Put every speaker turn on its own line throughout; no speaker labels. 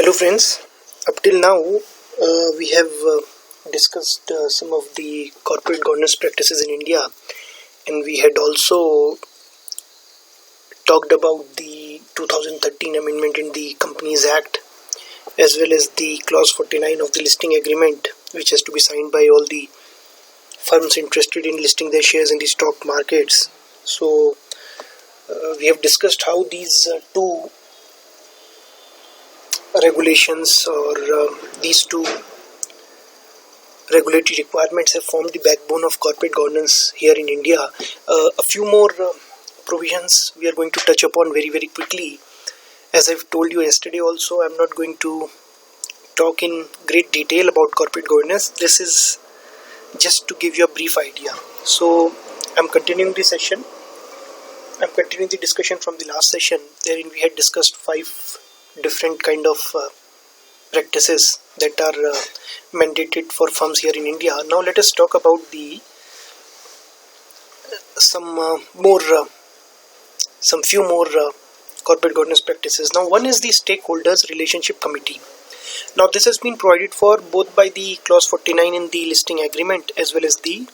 Hello friends, up till now we have discussed some of the corporate governance practices in India, and we had also talked about the 2013 amendment in the Companies Act as well as the clause 49 of the listing agreement, which has to be signed by all the firms interested in listing their shares in the stock markets. So we have discussed how these two regulations or these two regulatory requirements have formed the backbone of corporate governance here in India. A few more provisions we are going to touch upon very quickly. As I've told you yesterday also, I'm not going to talk in great detail about corporate governance. This is just to give you a brief idea. So I'm continuing the session. I'm continuing the discussion from the last session, wherein we had discussed 5 different kind of practices that are mandated for firms here in India. Now let us talk about some few more corporate governance practices. Now one is the stakeholders relationship committee. Now this has been provided for both by the clause 49 in the listing agreement as well as the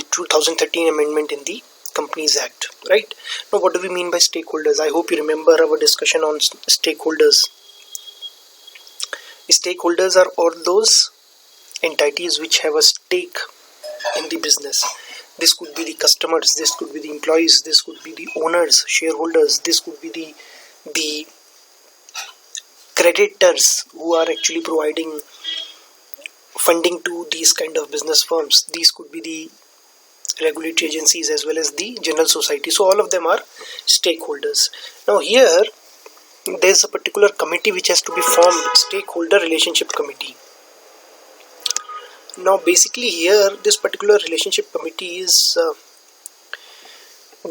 2013 amendment in the Companies Act, right? Now what do we mean by stakeholders? I hope you remember our discussion on stakeholders. Stakeholders are all those entities which have a stake in the business. This could be the customers, this could be the employees, this could be the owners, shareholders, this could be the creditors who are actually providing funding to these kind of business firms. These could be the regulatory agencies as well as the general society. So all of them are stakeholders. Now here there's a particular committee which has to be formed, stakeholder relationship committee. Now basically here this particular relationship committee is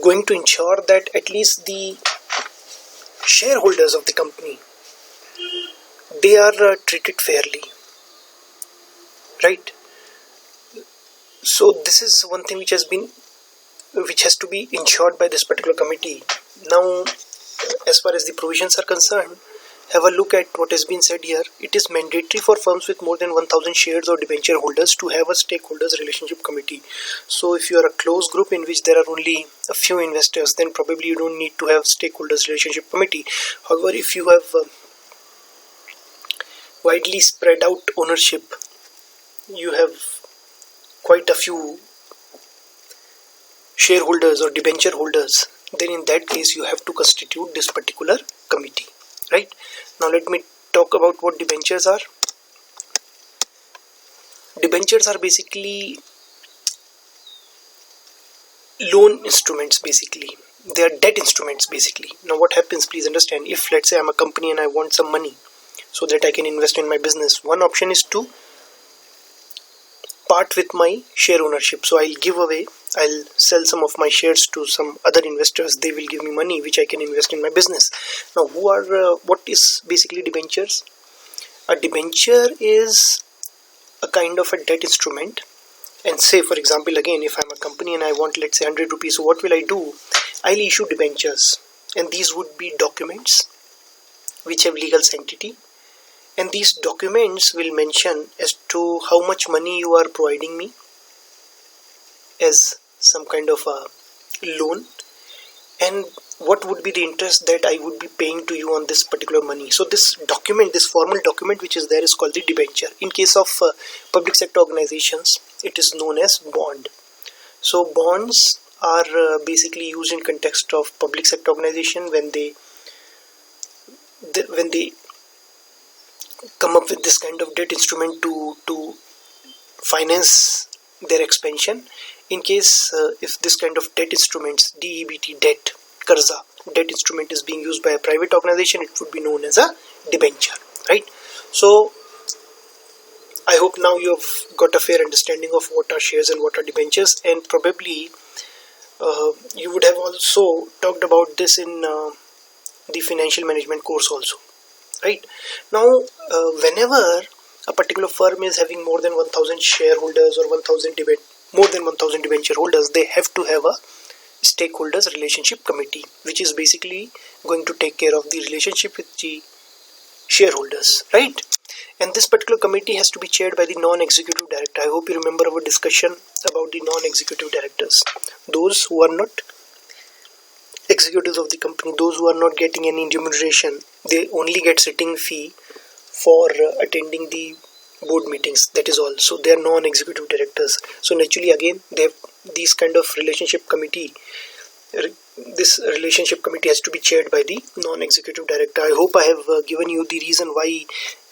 going to ensure that at least the shareholders of the company, they are treated fairly, right? So this is one thing which has to be ensured by this particular committee. Now as far as the provisions are concerned, have a look at what has been said here. It is mandatory for firms with more than 1000 shares or debenture holders to have a stakeholders relationship committee. So if you are a closed group in which there are only a few investors, then probably you don't need to have stakeholders relationship committee. However, if you have widely spread out ownership, you have quite a few shareholders or debenture holders, then in that case you have to constitute this particular committee, right? Now let me talk about what debentures are. Debentures are basically loan instruments basically. They are debt instruments basically. Now what happens, please understand, if let's say I'm a company and I want some money so that I can invest in my business, one option is to part with my share ownership. So I'll sell some of my shares to some other investors. They will give me money which I can invest in my business. Now what is basically debentures? A debenture is a kind of a debt instrument. And say for example, again, if I'm a company and I want, let's say, 100 rupees, so what will I do? I'll issue debentures, and these would be documents which have legal sanctity. And these documents will mention as to how much money you are providing me as some kind of a loan, and what would be the interest that I would be paying to you on this particular money. So this document, this formal document which is there, is called the debenture. In case of public sector organizations, it is known as bond. So bonds are basically used in context of public sector organization when they come up with this kind of debt instrument to finance their expansion. In case if this kind of debt instruments, DEBT, debt, Karza, debt instrument is being used by a private organization, it would be known as a debenture, right? So I hope now you have got a fair understanding of what are shares and what are debentures, and probably you would have also talked about this in the financial management course also, right? Now whenever a particular firm is having more than 1000 shareholders or more than 1000 debenture holders, they have to have a stakeholders relationship committee, which is basically going to take care of the relationship with the shareholders, right? And this particular committee has to be chaired by the non-executive director. I hope you remember our discussion about the non-executive directors, those who are not executives of the company, those who are not getting any remuneration. They only get sitting fee for attending the board meetings, that is all. So they are non-executive directors. So naturally again they have these kind of relationship committee. This relationship committee has to be chaired by the non-executive director. I hope I have given you the reason why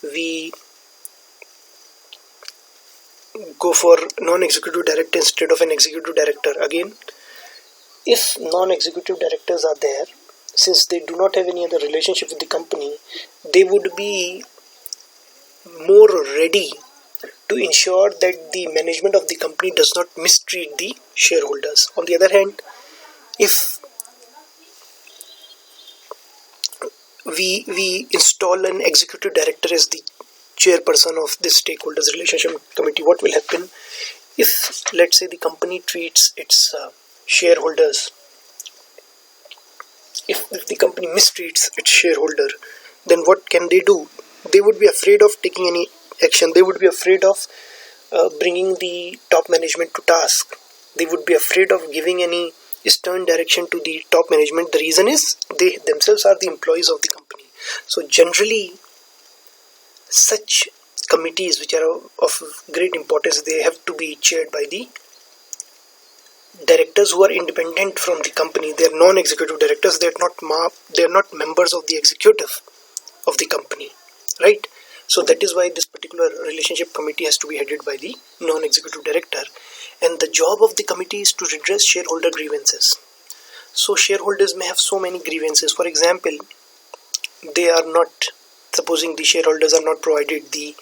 we go for non-executive director instead of an executive director. Again, if non-executive directors are there, since they do not have any other relationship with the company, they would be more ready to ensure that the management of the company does not mistreat the shareholders. On the other hand, if we install an executive director as the chairperson of this stakeholders relationship committee, what will happen if, let's say, the company treats its shareholders, if the company mistreats its shareholder, then what can they do? They would be afraid of taking any action. They would be afraid of bringing the top management to task. They would be afraid of giving any stern direction to the top management. The reason is they themselves are the employees of the company. So generally, such committees which are of great importance, they have to be chaired by the directors who are independent from the company. They are non-executive directors. They are not members of the executive of the company, right? So that is why this particular relationship committee has to be headed by the non-executive director, and the job of the committee is to redress shareholder grievances. So shareholders may have so many grievances. For example, supposing the shareholders are not provided the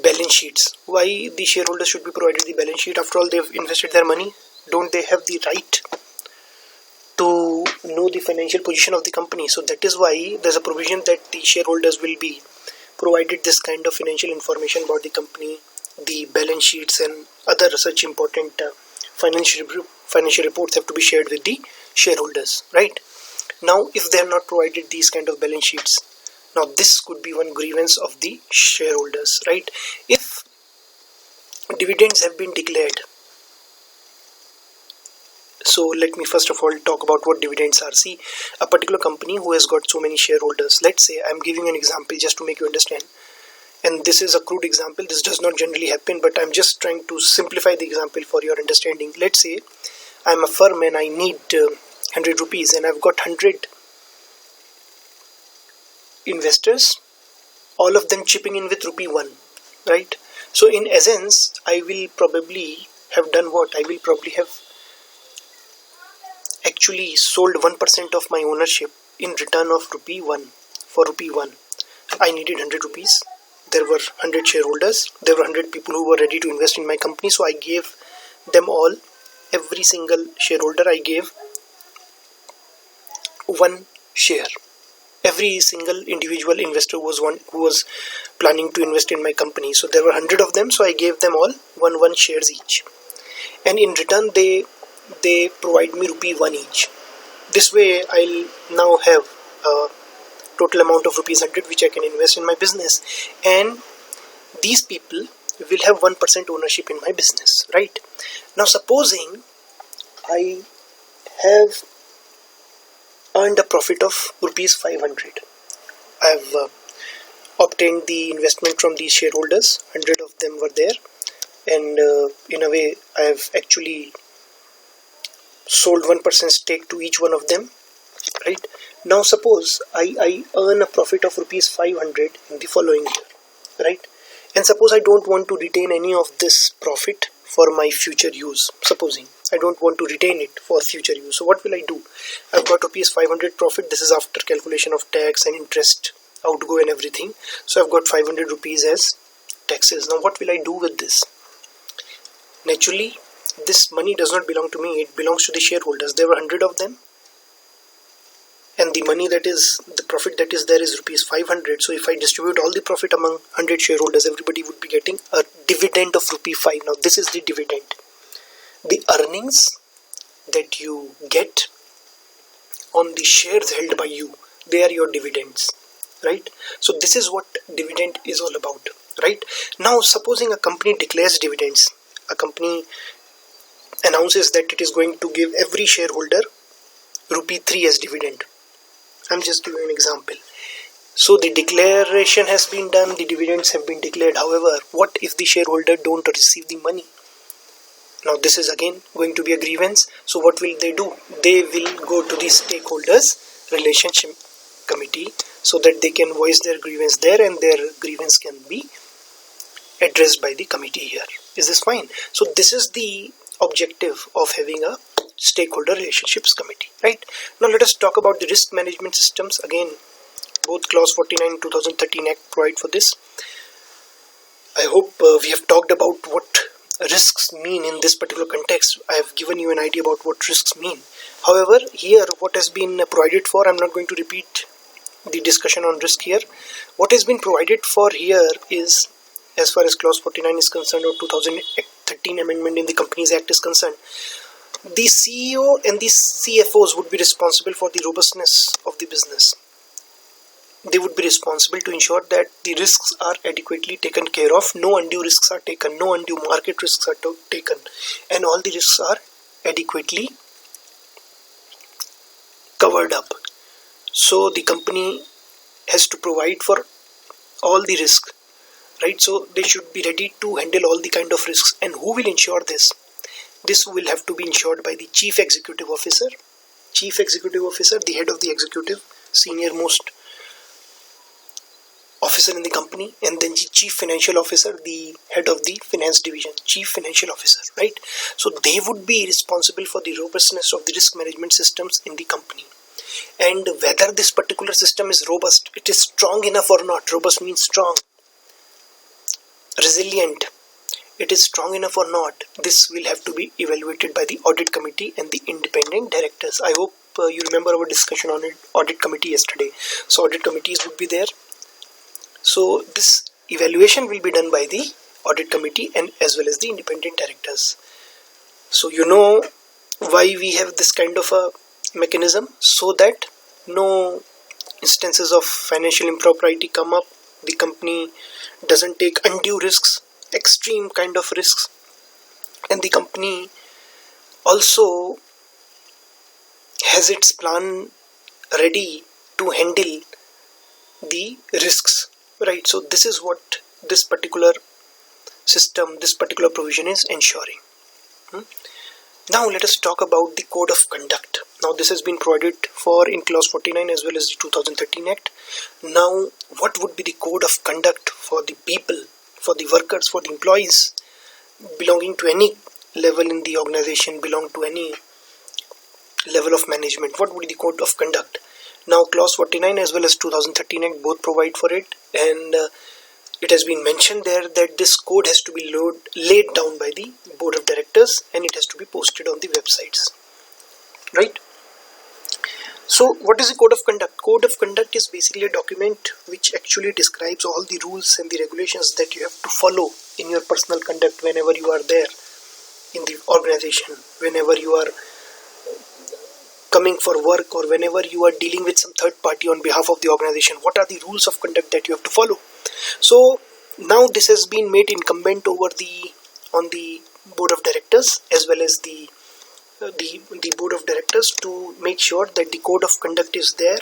balance sheets. Why the shareholders should be provided the balance sheet? After all, they've invested their money. Don't they have the right to know the financial position of the company? So that is why there's a provision that the shareholders will be provided this kind of financial information about the company, the balance sheets and other such important financial reports have to be shared with the shareholders, right? Now, if they are not provided these kind of balance sheets, now this could be one grievance of the shareholders, right? If dividends have been declared, so let me first of all talk about what dividends are. See, a particular company who has got so many shareholders, let's say, I'm giving an example just to make you understand, and this is a crude example, this does not generally happen, but I'm just trying to simplify the example for your understanding. Let's say I'm a firm and I need 100 rupees and I've got 100 investors, all of them chipping in with rupee 1, right? So in essence, I will probably have done what? I will probably have actually sold 1% of my ownership in return of rupee 1. For rupee 1, I needed 100 rupees. There were 100 shareholders. There were 100 people who were ready to invest in my company. So I gave them all, every single shareholder, I gave 1 share. Every single individual investor was one who was planning to invest in my company. So there were 100 of them. So I gave them all 1 shares each. And in return, they provide me rupee 1 each. This way, I'll now have a total amount of rupees 100 which I can invest in my business, and these people will have 1% ownership in my business, right? Now supposing I have earned a profit of rupees 500. I have obtained the investment from these shareholders, 100 of them were there, and in a way I have actually sold 1% stake to each one of them, right? Now suppose I earn a profit of rupees 500 in the following year, right? And suppose I don't want to retain any of this profit for my future use. Supposing I don't want to retain it for future use. So what will I do? I've got rupees 500 profit. This is after calculation of tax and interest, outgo and everything. So I've got 500 rupees as taxes. Now what will I do with this? Naturally, this money does not belong to me. It belongs to the shareholders. There were 100 of them. And the money that is, the profit that is there is rupees 500. So if I distribute all the profit among 100 shareholders, everybody would be getting a dividend of rupee 5. Now this is the dividend. The earnings that you get on the shares held by you, they are your dividends. right? So this is what dividend is all about, right? Now supposing a company declares dividends, a company announces that it is going to give every shareholder rupee 3 as dividend. I'm just giving an example. So the declaration has been done, the dividends have been declared. However, what if the shareholder don't receive the money? Now this is again going to be a grievance. So what will they do? They will go to the stakeholders relationship committee so that they can voice their grievance there, and their grievance can be addressed by the committee here. Is this fine? So this is the objective of having a stakeholder relationships committee, right? Now let us talk about the risk management systems. Again, both clause 49 and 2013 Act provide for this. I hope we have talked about what risks mean in this particular context. I have given you an idea about what risks mean. However, here what has been provided for, I'm not going to repeat the discussion on risk here. What has been provided for here is, as far as clause 49 is concerned, or 2013 amendment in the Companies Act is concerned, the CEO and the CFOs would be responsible for the robustness of the business. They would be responsible to ensure that the risks are adequately taken care of, no undue risks are taken, no undue market risks are taken, and all the risks are adequately covered up. So the company has to provide for all the risk, right? So they should be ready to handle all the kind of risks. And who will ensure this? This will have to be ensured by the Chief Executive Officer. Chief Executive Officer, the head of the executive, senior most officer in the company, and then the Chief Financial Officer, the head of the finance division, Chief Financial Officer, right? So they would be responsible for the robustness of the risk management systems in the company, and whether this particular system is robust, it is strong enough or not. Robust means strong, resilient, it is strong enough or not. This will have to be evaluated by the audit committee and the independent directors. I hope you remember our discussion on audit committee yesterday. So audit committees would be there. So this evaluation will be done by the audit committee and as well as the independent directors. So you know why we have this kind of a mechanism, so that no instances of financial impropriety come up, the company doesn't take undue risks, extreme kind of risks, and the company also has its plan ready to handle the risks, right? So this is what this particular system, this particular provision is ensuring. Now let us talk about the code of conduct. Now this has been provided for in clause 49 as well as the 2013 Act. Now what would be the code of conduct for the people, for the workers, for the employees belonging to any level in the organization, belong to any level of management? What would be the code of conduct? Now clause 49 as well as 2013 Act both provide for it, and it has been mentioned there that this code has to be laid down by the board of directors, and it has to be posted on the websites, right? So what is the code of conduct? Code of conduct is basically a document which actually describes all the rules and the regulations that you have to follow in your personal conduct whenever you are there in the organization, whenever you are coming for work, or whenever you are dealing with some third party on behalf of the organization. What are the rules of conduct that you have to follow? So now this has been made incumbent on the board of directors as well as the board of directors to make sure that the code of conduct is there,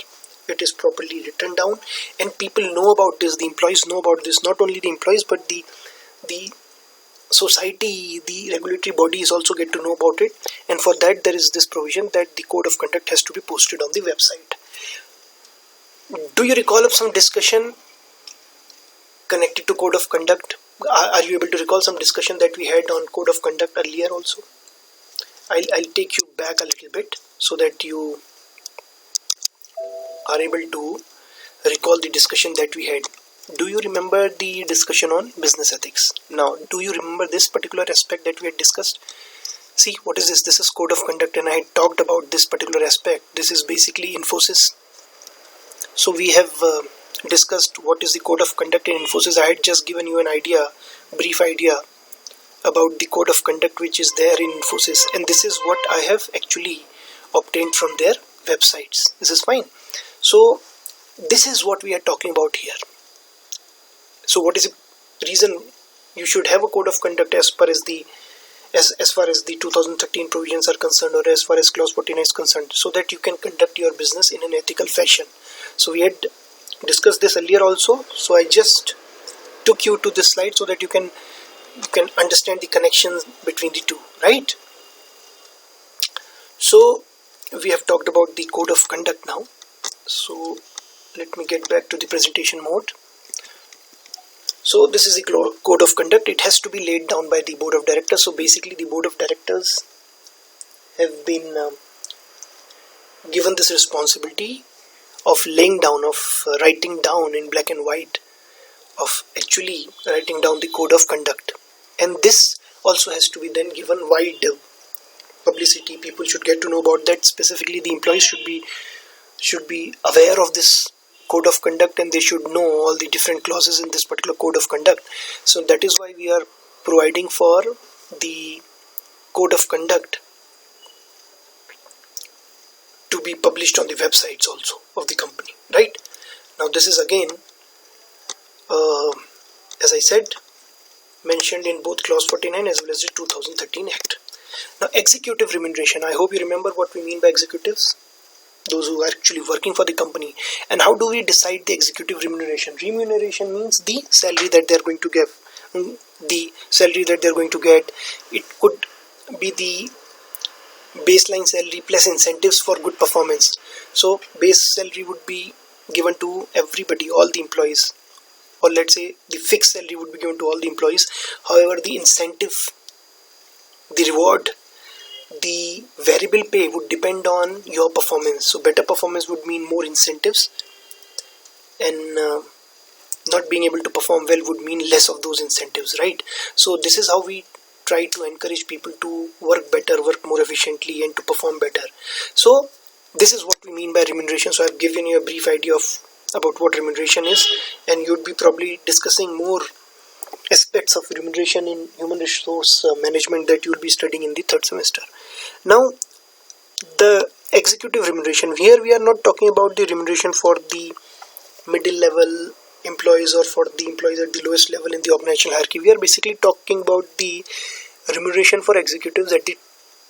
it is properly written down, and people know about this, the employees know about this. Not only the employees, but the society, the regulatory bodies also get to know about it, and for that there is this provision that the code of conduct has to be posted on the website. Do you recall of some discussion connected to code of conduct? Are you able to recall some discussion that we had on code of conduct earlier also? I'll take you back a little bit so that you are able to recall the discussion that we had. Do you remember the discussion on business ethics? Now, do you remember this particular aspect that we had discussed? See, what is this? This is code of conduct, and I had talked about this particular aspect. This is basically Infosys. So we have discussed what is the code of conduct in Infosys. I had just given you an idea, brief idea about the code of conduct which is there in Infosys, and this is what I have actually obtained from their websites. This is fine. So this is what we are talking about here. So what is the reason you should have a code of conduct as far as the 2013 provisions are concerned, or as far as clause 49 is concerned, so that you can conduct your business in an ethical fashion. So we had discussed this earlier also, so I just took you to this slide so that you can understand the connections between the two, right? So we have talked about the code of conduct now. So let me get back to the presentation mode. So this is the code of conduct. It has to be laid down by the board of directors. So basically the board of directors have been given this responsibility of laying down, of writing down in black and white, of actually writing down the code of conduct. And this also has to be then given wide publicity. People should get to know about that. Specifically the employees should be aware of this code of conduct, and they should know all the different clauses in this particular code of conduct. So that is why we are providing for the code of conduct to be published on the websites also of the company, right? Now this is again, as I said, mentioned in both clause 49 as well as the 2013 Act. Now executive remuneration, I hope you remember what we mean by executives, those who are actually working for the company. And how do we decide the executive remuneration? Remuneration means the salary that they are going to give, the salary that they are going to get. It could be the baseline salary plus incentives for good performance. So base salary would be given to everybody, all the employees, or let's say the fixed salary would be given to all the employees. However, the incentive, the reward, the variable pay would depend on your performance. So better performance would mean more incentives, and not being able to perform well would mean less of those incentives, right? So this is how we try to encourage people to work better, work more efficiently, and to perform better. So this is what we mean by remuneration. So I've given you a brief idea about what remuneration is, and you'd be probably discussing more aspects of remuneration in human resource management that you'll be studying in the third semester. Now the executive remuneration, here we are not talking about the remuneration for the middle level employees or for the employees at the lowest level in the organizational hierarchy. We are basically talking about the remuneration for executives at the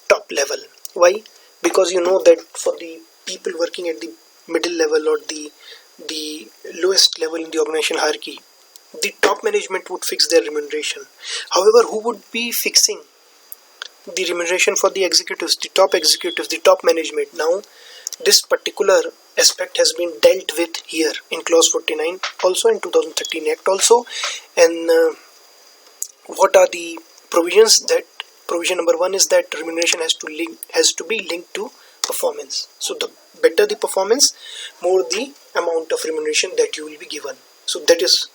top level. Why? Because you know that for the people working at the middle level or the lowest level in the organizational hierarchy, the top management would fix their remuneration. However, who would be fixing the remuneration for the executives, the top management? Now this particular aspect has been dealt with here in clause 49, also in 2013 Act also. And what are the provisions? That provision number 1 is that remuneration has to be linked to performance. So the better the performance, more the amount of remuneration that you will be given. So that is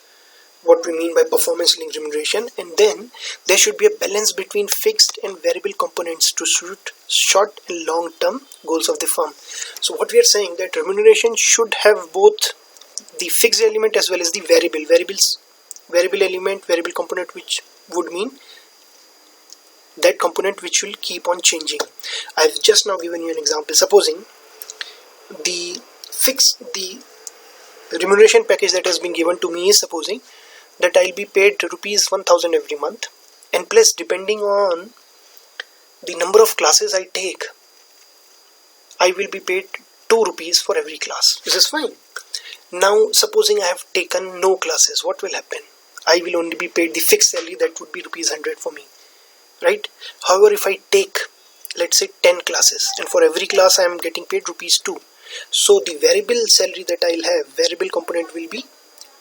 what we mean by performance linked remuneration. And then there should be a balance between fixed and variable components to suit short and long term goals of the firm. So what we are saying, that remuneration should have both the fixed element as well as the variable element, variable component, which would mean that component which will keep on changing. I've just now given you an example. Supposing the remuneration package that has been given to me is supposing that I'll be paid rupees 1000 every month, and plus depending on the number of classes I take, I will be paid 2 rupees for every class. This is fine. Now supposing I have taken no classes, what will happen? I will only be paid the fixed salary, that would be rupees 100 for me, right? However, if I take, let's say, 10 classes, and for every class I am getting paid rupees 2, so the variable salary that I'll have, variable component, will be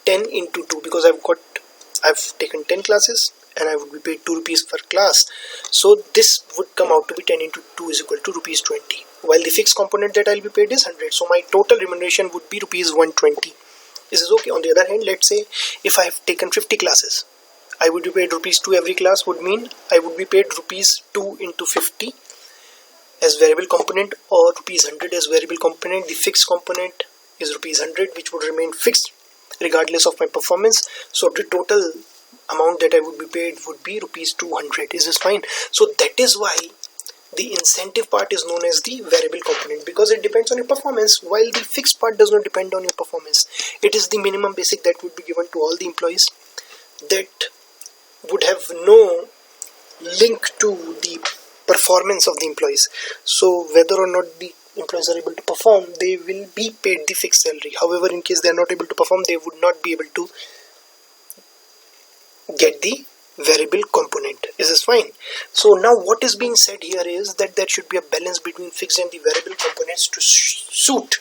10 into 2, because I've taken 10 classes and I would be paid 2 rupees per class. So this would come out to be 10 into 2 is equal to rupees 20, while the fixed component that I'll be paid is 100. So my total remuneration would be rupees 120. This is okay. On the other hand, let's say if I have taken 50 classes, I would be paid rupees 2 every class, would mean I would be paid rupees 2 into 50 as variable component, or rupees 100 as variable component. The fixed component is rupees 100, which would remain fixed regardless of my performance. So the total amount that I would be paid would be rupees 200. Is this fine? So that is why The incentive part is known as the variable component because it depends on your performance, while the fixed part does not depend on your performance. It is the minimum basic that would be given to all the employees, that would have no link to the performance of the employees. So whether or not the employees are able to perform, they will be paid the fixed salary. However, in case they are not able to perform, they would not be able to get the variable component. Is this fine? So now what is being said here is that there should be a balance between fixed and the variable components to suit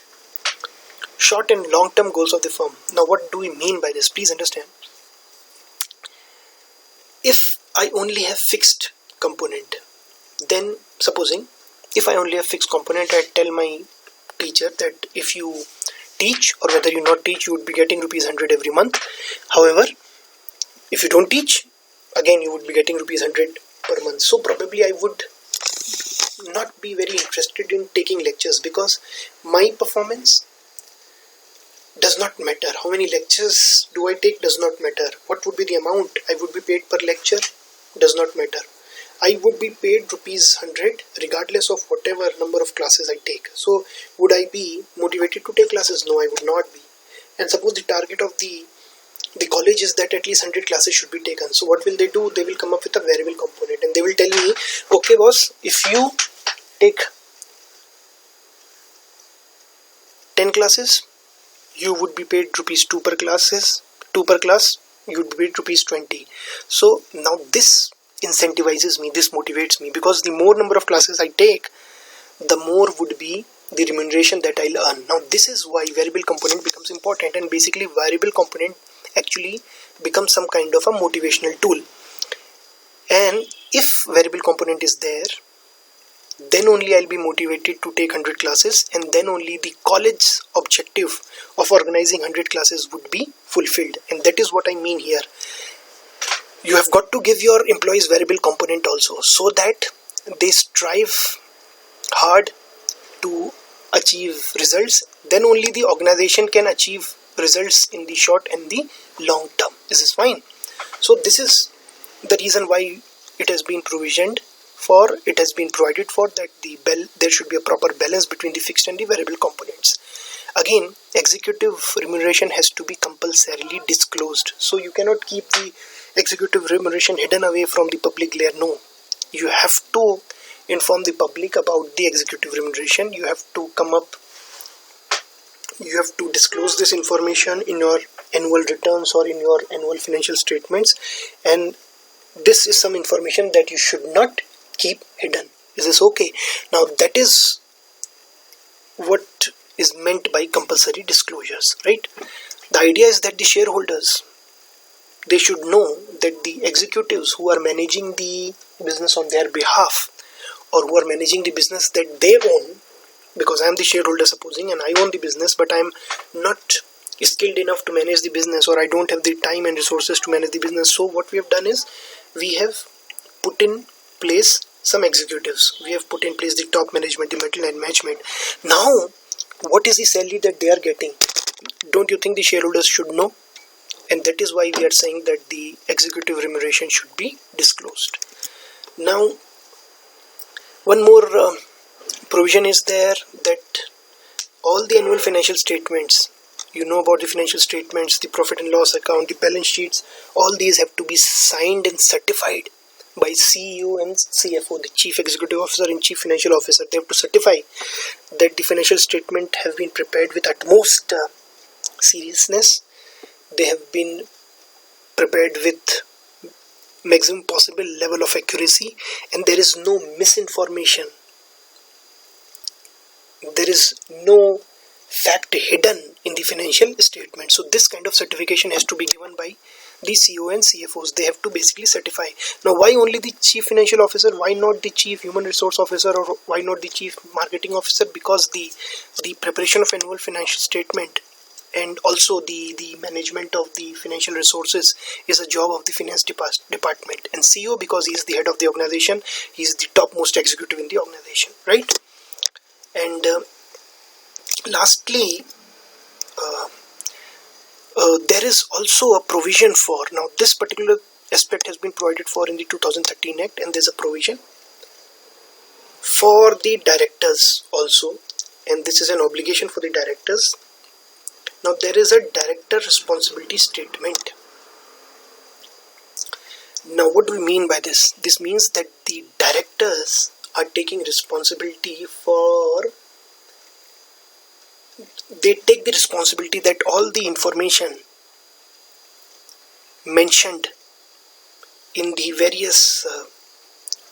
short and long term goals of the firm. Now what do we mean by this? Please understand. If I only have fixed component, then supposing if I only have fixed component, I tell my teacher that if you teach or whether you not teach, you would be getting rupees 100 every month. However, if you don't teach, again you would be getting rupees 100 per month. So probably I would not be very interested in taking lectures because my performance does not matter. How many lectures do I take does not matter. What would be the amount I would be paid per lecture does not matter. I would be paid rupees 100 regardless of whatever number of classes I take. So would I be motivated to take classes? No, I would not be. And suppose the target of the college is that at least 100 classes should be taken. So what will they do? They will come up with a variable component and they will tell me, okay boss, if you take 10 classes, you would be paid rupees 2 per class, you would be paid rupees 20. So now this incentivizes me, this motivates me, because the more number of classes I take, the more would be the remuneration that I'll earn. Now this is why variable component becomes important, and basically variable component actually becomes some kind of a motivational tool. And if variable component is there, then only I'll be motivated to take 100 classes, and then only the college's objective of organizing 100 classes would be fulfilled. And that is what I mean here. You have got to give your employees variable component also, so that they strive hard to achieve results. Then only the organization can achieve results in the short and the long term. This is fine. So this is the reason why it has been provided for, that there should be a proper balance between the fixed and the variable components. Again, executive remuneration has to be compulsorily disclosed. So you cannot keep the executive remuneration hidden away from the public glare. No, you have to inform the public about the executive remuneration. You have to disclose this information in your annual returns or in your annual financial statements, and this is some information that you should not keep hidden. Is this okay? Now that is what is meant by compulsory disclosures, right? The idea is that the shareholders, they should know that the executives who are managing the business on their behalf, or who are managing the business that they own, because I am the shareholder supposing, and I own the business, but I am not skilled enough to manage the business, or I don't have the time and resources to manage the business. So what we have done is, we have put in place some executives. We have put in place the top management, the middle and management. Now, what is the salary that they are getting? Don't you think the shareholders should know? And that is why we are saying that the executive remuneration should be disclosed. Now, one more provision is there, that all the annual financial statements, you know about the financial statements, the profit and loss account, the balance sheets, all these have to be signed and certified by CEO and CFO, the Chief Executive Officer and Chief Financial Officer. They have to certify that the financial statement have been prepared with utmost seriousness. They have been prepared with maximum possible level of accuracy, and there is no misinformation. There is no fact hidden in the financial statement. So this kind of certification has to be given by the CEO and CFOs. They have to basically certify. Now, why only the Chief Financial Officer? Why not the Chief Human Resource Officer, or why not the Chief Marketing Officer? Because the preparation of annual financial statement and also the management of the financial resources is a job of the finance department. And CEO, because he is the head of the organization, he is the topmost executive in the organization, right? And lastly, there is also a provision for, now this particular aspect has been provided for in the 2013 Act, and there's a provision for the directors also, and this is an obligation for the directors. Now there is a director responsibility statement. Now what do we mean by this? This means that the directors are taking responsibility for, they take the responsibility that all the information mentioned in the various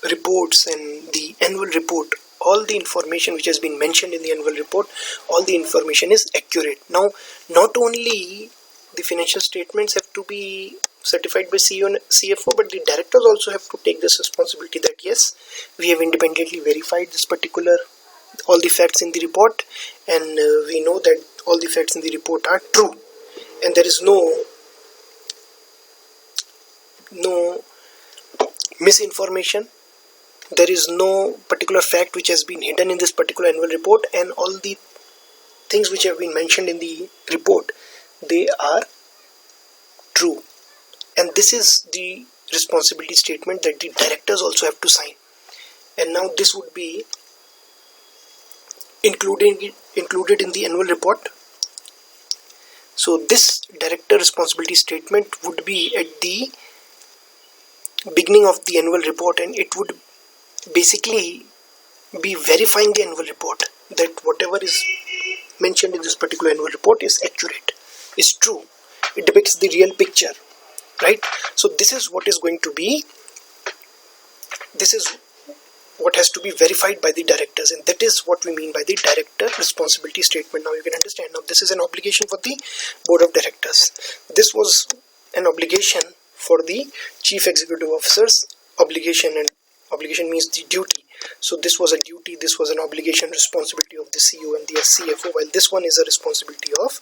reports and the annual report, all the information which has been mentioned in the annual report, all the information is accurate. Now not only the financial statements have to be certified by CEO and CFO, but the directors also have to take this responsibility that yes, we have independently verified this particular, all the facts in the report, and we know that all the facts in the report are true, and there is no misinformation, there is no particular fact which has been hidden in this particular annual report, and all the things which have been mentioned in the report, they are true. And this is the responsibility statement that the directors also have to sign. And now this would be included in the annual report. So this director responsibility statement would be at the beginning of the annual report, and it would basically be verifying the annual report that whatever is mentioned in this particular annual report is accurate, is true, it depicts the real picture, right? So this is what is going to be, this is what has to be verified by the directors, and that is what we mean by the director responsibility statement. Now you can understand, now this is an obligation for the board of directors. This was an obligation for the chief executive officer's obligation, and obligation means the duty. So this was a duty, this was an obligation, responsibility of the CEO and the CFO, while this one is a responsibility of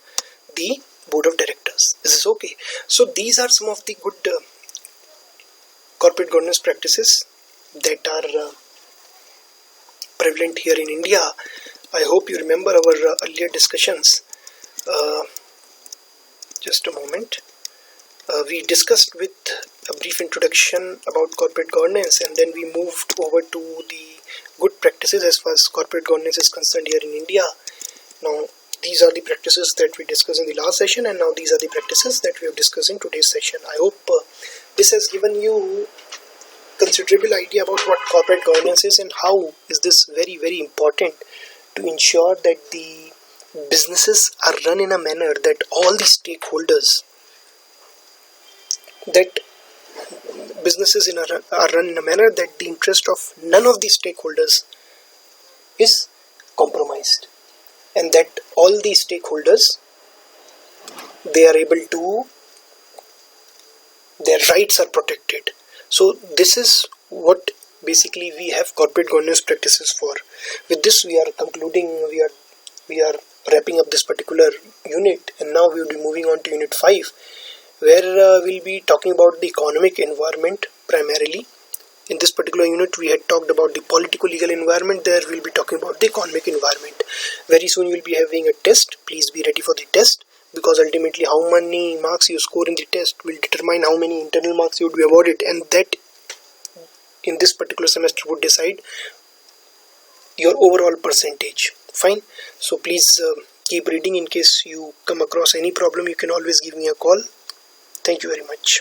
the board of directors. This is okay. So these are some of the good corporate governance practices that are prevalent here in India. I hope you remember our earlier discussions. Just a moment. We discussed with a brief introduction about corporate governance, and then we moved over to the good practices as far as corporate governance is concerned here in India. Now these are the practices that we discussed in the last session, and now these are the practices that we have discussed in today's session. I hope this has given you considerable idea about what corporate governance is and how is this very, very important to ensure that the businesses are run in a manner that all the stakeholders, that businesses are run in a manner that the interest of none of the stakeholders is compromised, and that all the stakeholders, they are able to, their rights are protected. So this is what basically we have corporate governance practices for. With this we are concluding, we are wrapping up this particular unit, and now we will be moving on to unit 5, where we'll be talking about the economic environment primarily. In this particular unit we had talked about the political legal environment. There we'll be talking about the economic environment. Very soon you'll be having a test. Please be ready for the test, because ultimately how many marks you score in the test will determine how many internal marks you would be awarded, and that in this particular semester would decide your overall percentage. Fine. So please keep reading. In case you come across any problem, you can always give me a call. Thank you very much.